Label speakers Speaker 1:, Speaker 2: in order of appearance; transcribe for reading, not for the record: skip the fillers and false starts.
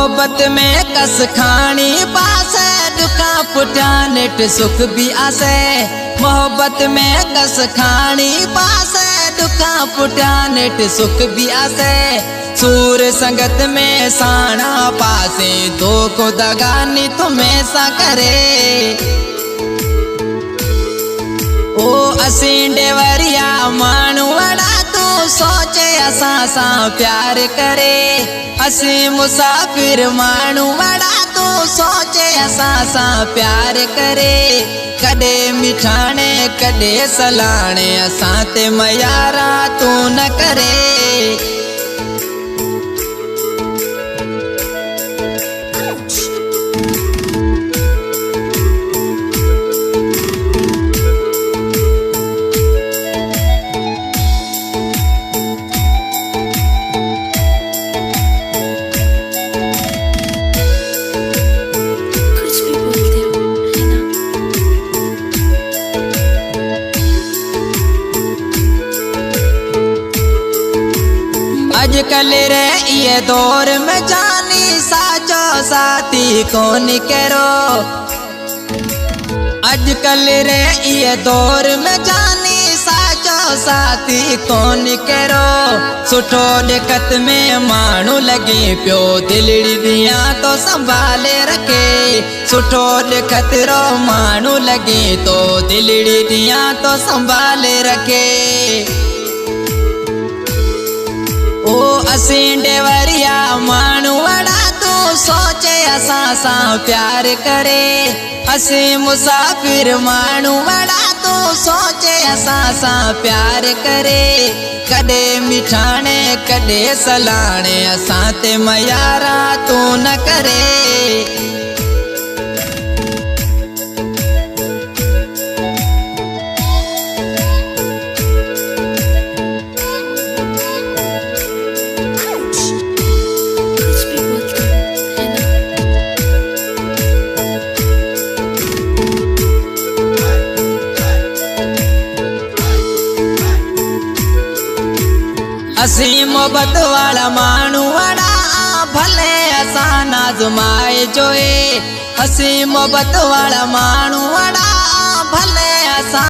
Speaker 1: मोहब्बत में कस खानी पास दुखा पुठा नेट सुख भी आसे। मोहब्बत में कस खानी पास दुखा पुठा नेट सुख भी आसे। सूर संगत में साना पासे दो को दगानी तुम्हें सा करे। ओ असी डेवरिया मानू वड़ा तू सोचे असा सा प्यार करे। असी मुसाफिर मानू वड़ा तू सोचे असा सा प्यार करे। कदे मिठाने कदे सलाने असा ते मयारा तू न करे। आजकल रे ये दौर में जानी साचो साथी कौन करो। आजकल रे ये दौर में जानी साचो साथी कौन करो। सुठो दिक्कत में मानू लगे प्यो दिलड़ी दिया तो संभाले रखे। सुठो दिक्कत रो मानू लगे तो दिलड़ी दिया तो संभाले रखे। ओ असी डेवरिया मानू वड़ा तू सोचे असा सा प्यार करे। असी मुसाफिर मानू वड़ा तू सोचे असा सा प्यार करे। कदे मिठाने कदे सलाने असा ते मयारा तू न करे। असी मोहब्बत वाला मानू वड़ा भले असा नाज़माए जोए। असी मोहब्बत वाला मानू वड़ा भले असा